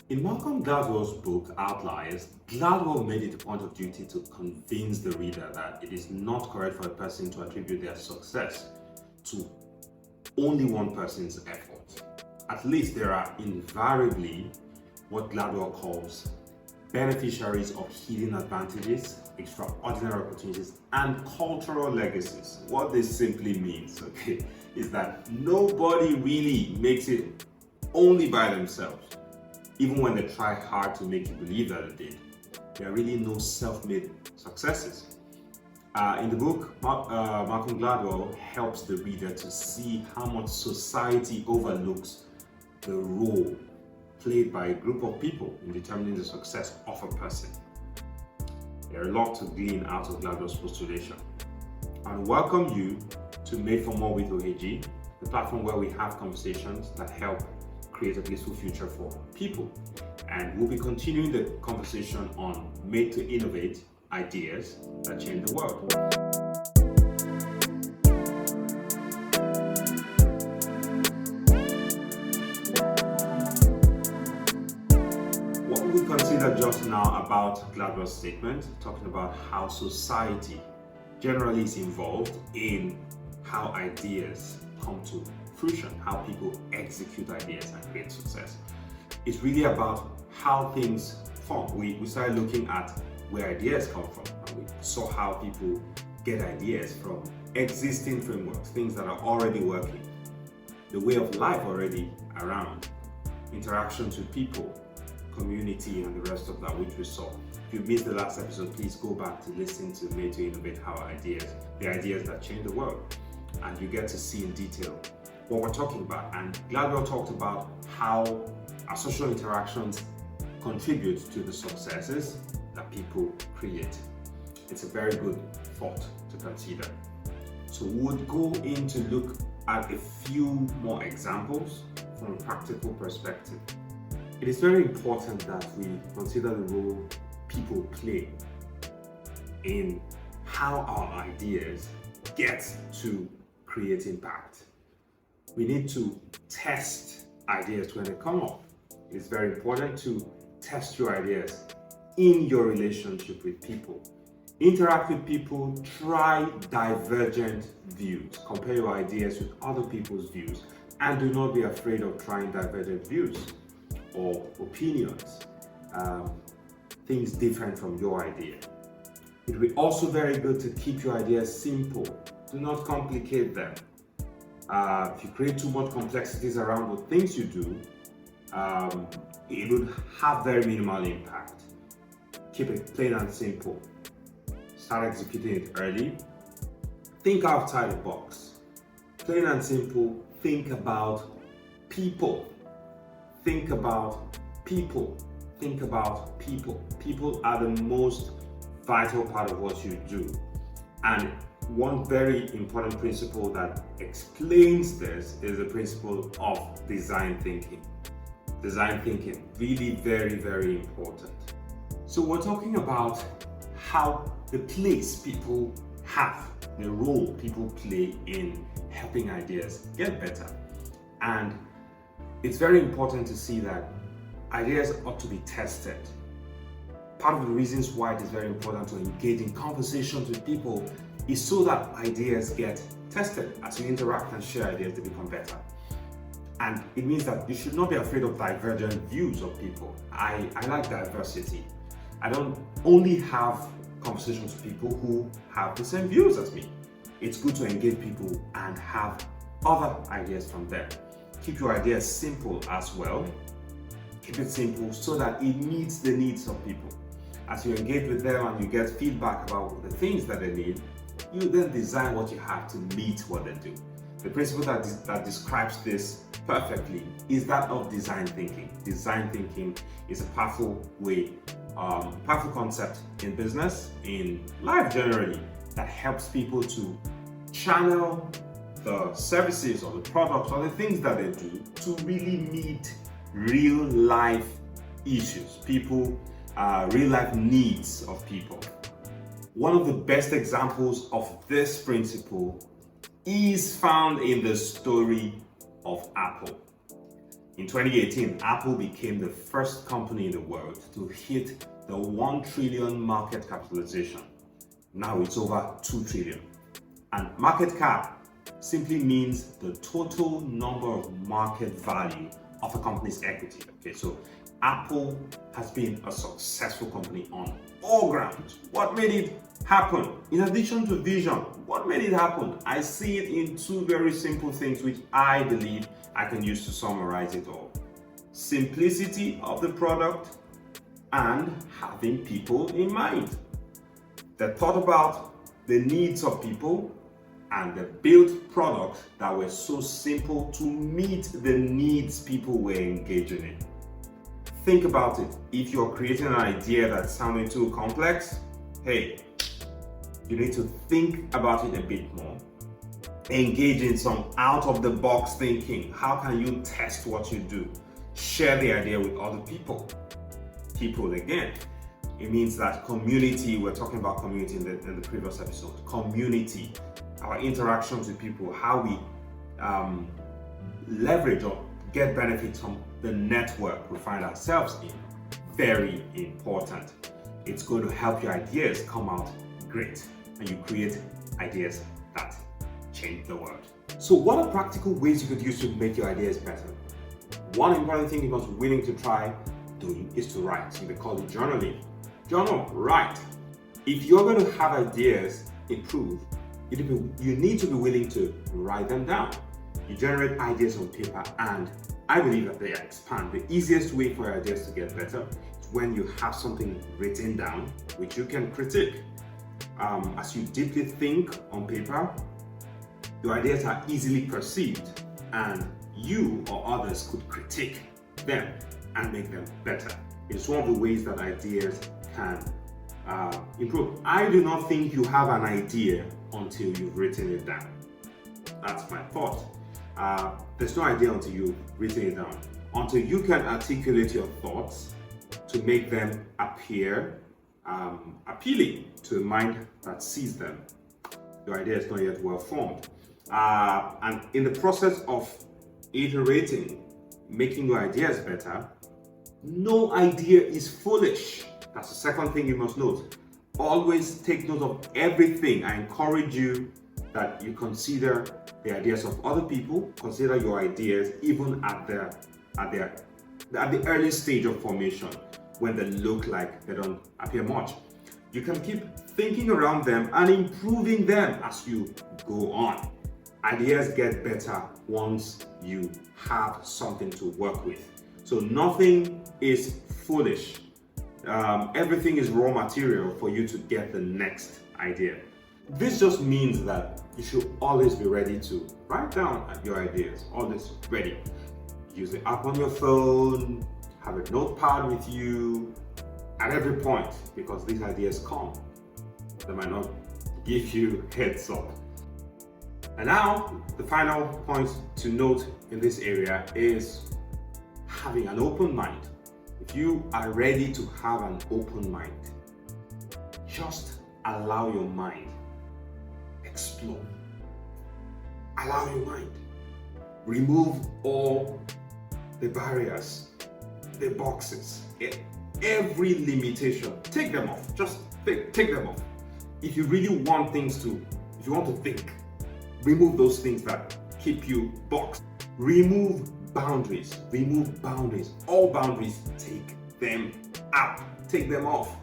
In Malcolm Gladwell's book Outliers, Gladwell made it a point of duty to convince the reader that it is not correct for a person to attribute their success to only one person's effort. At least there are invariably what Gladwell calls beneficiaries of hidden advantages, extraordinary opportunities, and cultural legacies. What this simply means, is that nobody really makes it only by themselves. Even when they try hard to make you believe that they did, there are really no self-made successes. In the book, Malcolm Gladwell helps the reader to see how much society overlooks the role played by a group of people in determining the success of a person. There are a lot to glean out of Gladwell's postulation. I welcome you to Made for More with OAG, the platform where we have conversations that help create a blissful future for people. And we'll be continuing the conversation on Made to Innovate ideas that change the world. What we considered just now about Gladwell's statement, talking about how society generally is involved in how ideas come to fruition, how people execute ideas and create success. It's really about how things form. We started looking at where ideas come from, and we saw how people get ideas from existing frameworks, things that are already working, the way of life already around, interactions with people, community, and the rest of that which we saw. If you missed the last episode, please go back to listen to Made to Innovate, the ideas that change the world, and you get to see in detail what we're talking about. And Gladwell talked about how our social interactions contribute to the successes that people create. It's a very good thought to consider. So we would go in to look at a few more examples from a practical perspective. It is very important that we consider the role people play in how our ideas get to create impact. We need to test ideas when they come up. It's very important to test your ideas in your relationship with people. Interact with people, try divergent views, compare your ideas with other people's views, and do not be afraid of trying divergent views or opinions, things different from your idea. It will be also very good to keep your ideas simple. Do not complicate them. If you create too much complexities around the things you do, it would have very minimal impact. Keep it plain and simple. Start executing it early. Think outside the box. Plain and simple, think about people. Think about people. Think about people. People are the most vital part of what you do. And one very important principle that explains this is the principle of design thinking. Design thinking, really very, very important. So we're talking about how the place people have, the role people play in helping ideas get better. And it's very important to see that ideas ought to be tested. Part of the reasons why it is very important to engage in conversations with people is so that ideas get tested. As you interact and share ideas, they become better. And it means that you should not be afraid of divergent views of people. I like diversity. I don't only have conversations with people who have the same views as me. It's good to engage people and have other ideas from them. Keep your ideas simple as well. Keep it simple so that it meets the needs of people. As you engage with them and you get feedback about the things that they need, you then design what you have to meet what they do. The principle that describes this perfectly is that of design thinking. Design thinking is a powerful way, powerful concept in business, in life generally, that helps people to channel the services or the products or the things that they do to really meet real life issues, real life needs of people. One of the best examples of this principle is found in the story of Apple. In 2018, Apple became the first company in the world to hit the 1 trillion market capitalization. Now it's over 2 trillion. And market cap simply means the total number of market value of a company's equity. Okay, so Apple has been a successful company on all grounds. What made it happen? In addition to vision, what made it happen? I see it in two very simple things which I believe I can use to summarize it all. Simplicity of the product and having people in mind. They thought about the needs of people and they built products that were so simple to meet the needs people were engaging in. Think about it. If you're creating an idea that's sounding too complex, hey, you need to think about it a bit more. Engage in some out-of-the-box thinking. How can you test what you do? Share the idea with other people. People again. It means that community, we're talking about community in the previous episode. Community, our interactions with people, how we leverage or get benefits from the network we find ourselves in. Very important. It's going to help your ideas come out great and you create ideas that change the world. So what are practical ways you could use to make your ideas better? One important thing you must be willing to try doing is to write. You may call it journaling. Journal, write. If you're going to have ideas improve, you need to be willing to write them down. You generate ideas on paper and I believe that they expand. The easiest way for your ideas to get better is when you have something written down which you can critique. As you deeply think on paper, your ideas are easily perceived and you or others could critique them and make them better. It's one of the ways that ideas can improve. I do not think you have an idea until you've written it down. That's my thought. There's no idea until you've written it down. Until you can articulate your thoughts to make them appear appealing to a mind that sees them, your idea is not yet well formed. And in the process of iterating, making your ideas better, no idea is foolish. That's the second thing you must note. Always take note of everything. I encourage you that you consider the ideas of other people, consider your ideas even at the early stage of formation when they look like they don't appear much. You can keep thinking around them and improving them as you go on. Ideas get better once you have something to work with. So nothing is foolish. Everything is raw material for you to get the next idea. This just means that you should always be ready to write down your ideas, always ready. Use the app on your phone, have a notepad with you at every point because these ideas come. They might not give you heads up. And now, the final point to note in this area is having an open mind. If you are ready to have an open mind, just allow your mind explore. Allow your mind. Remove all the barriers, the boxes, every limitation. Take them off. Just take them off. If you really want if you want to think, remove those things that keep you boxed. Remove boundaries. All boundaries, take them out. Take them off.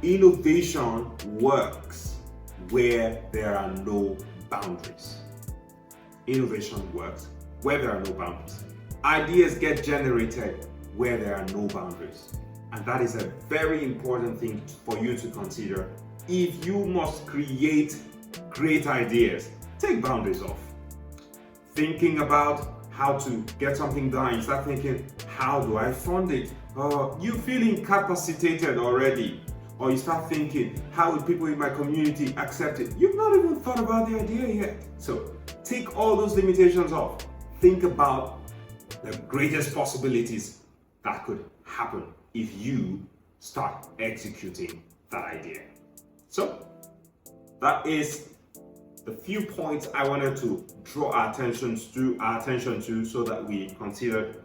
Innovation works where there are no boundaries. Innovation works where there are no boundaries. Ideas get generated where there are no boundaries. And that is a very important thing for you to consider. If you must create great ideas, take boundaries off. Thinking about how to get something done, you start thinking, how do I fund it? You feel incapacitated already. Or you start thinking, how will people in my community accept it? You've not even thought about the idea yet. So take all those limitations off. Think about the greatest possibilities that could happen if you start executing that idea. So that is the few points I wanted to draw our attention to so that we consider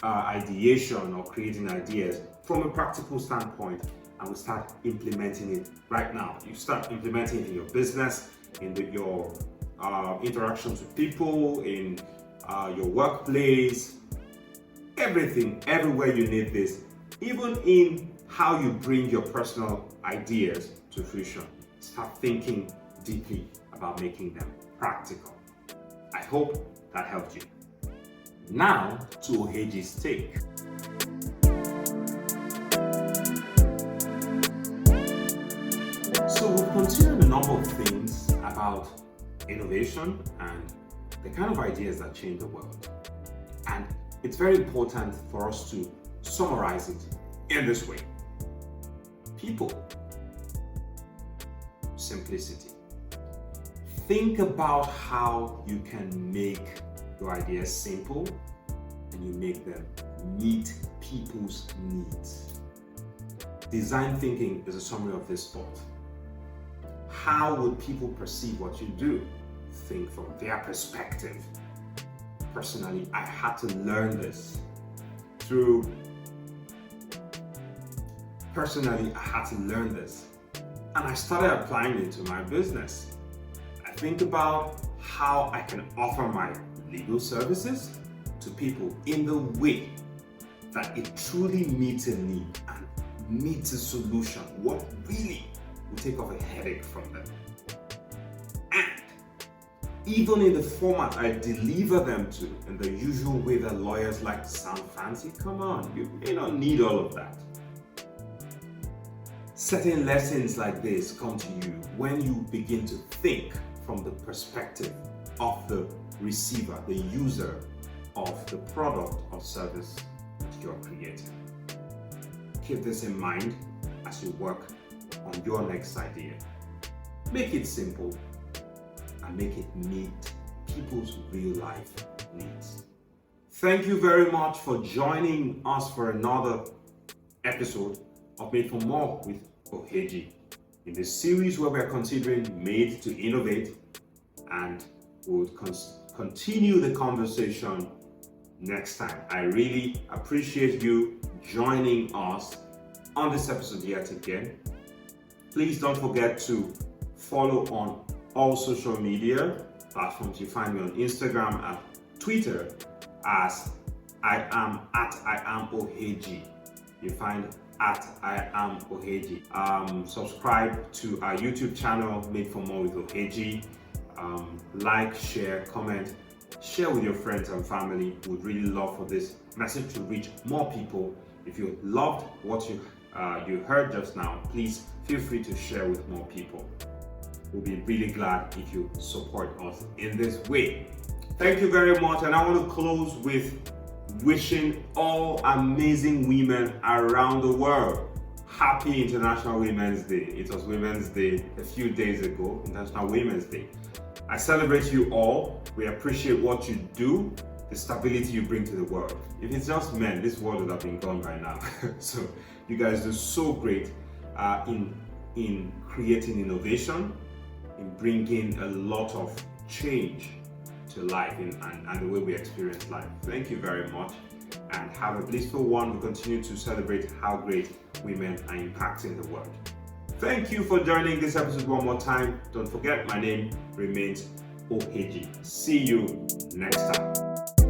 ideation or creating ideas from a practical standpoint, and we start implementing it right now. You start implementing it in your business, in your interactions with people, in your workplace, everything, everywhere you need this, even in how you bring your personal ideas to fruition. Start thinking deeply about making them practical. I hope that helped you. Now to Oheji's take. So we've considered a number of things about innovation and the kind of ideas that change the world. And it's very important for us to summarize it in this way. People, simplicity. Think about how you can make your ideas simple and you make them meet people's needs. Design thinking is a summary of this thought. How would people perceive what you do? Think from their perspective. Personally, I had to learn this and I started applying it to my business. I think about how I can offer my legal services to people in the way that it truly meets a need and meets a solution, what really will take off a headache from them. And even in the format I deliver them to, in the usual way that lawyers like to sound fancy, come on, you may not need all of that. Certain lessons like this come to you when you begin to think from the perspective of the receiver, the user of the product or service that you're creating. Keep this in mind as you work on your next idea. Make it simple and make it meet people's real life needs. Thank you very much for joining us for another episode of Made for More with Oheji. In this series where we're considering Made to Innovate, and we'll continue the conversation next time. I really appreciate you joining us on this episode yet again. Please don't forget to follow on all social media platforms. You find me on Instagram and Twitter as I am Oheji. You find at I am Oheji. Subscribe to our YouTube channel, Made for More with Oheji. Like, share, comment, share with your friends and family. Would really love for this message to reach more people. If you loved what you heard just now, please feel free to share with more people. We'll be really glad if you support us in this way. Thank you very much, and I want to close with wishing all amazing women around the world happy International Women's Day. It was Women's Day a few days ago, International Women's Day. I celebrate you all. We appreciate what you do, the stability you bring to the world. If it's just men, this world would have been gone by now. So you guys do so great in creating innovation, in bringing a lot of change to life and the way we experience life. Thank you very much, and have a blissful one. We continue to celebrate how great women are impacting the world. Thank you for joining this episode one more time. Don't forget, my name remains Oheji. See you next time.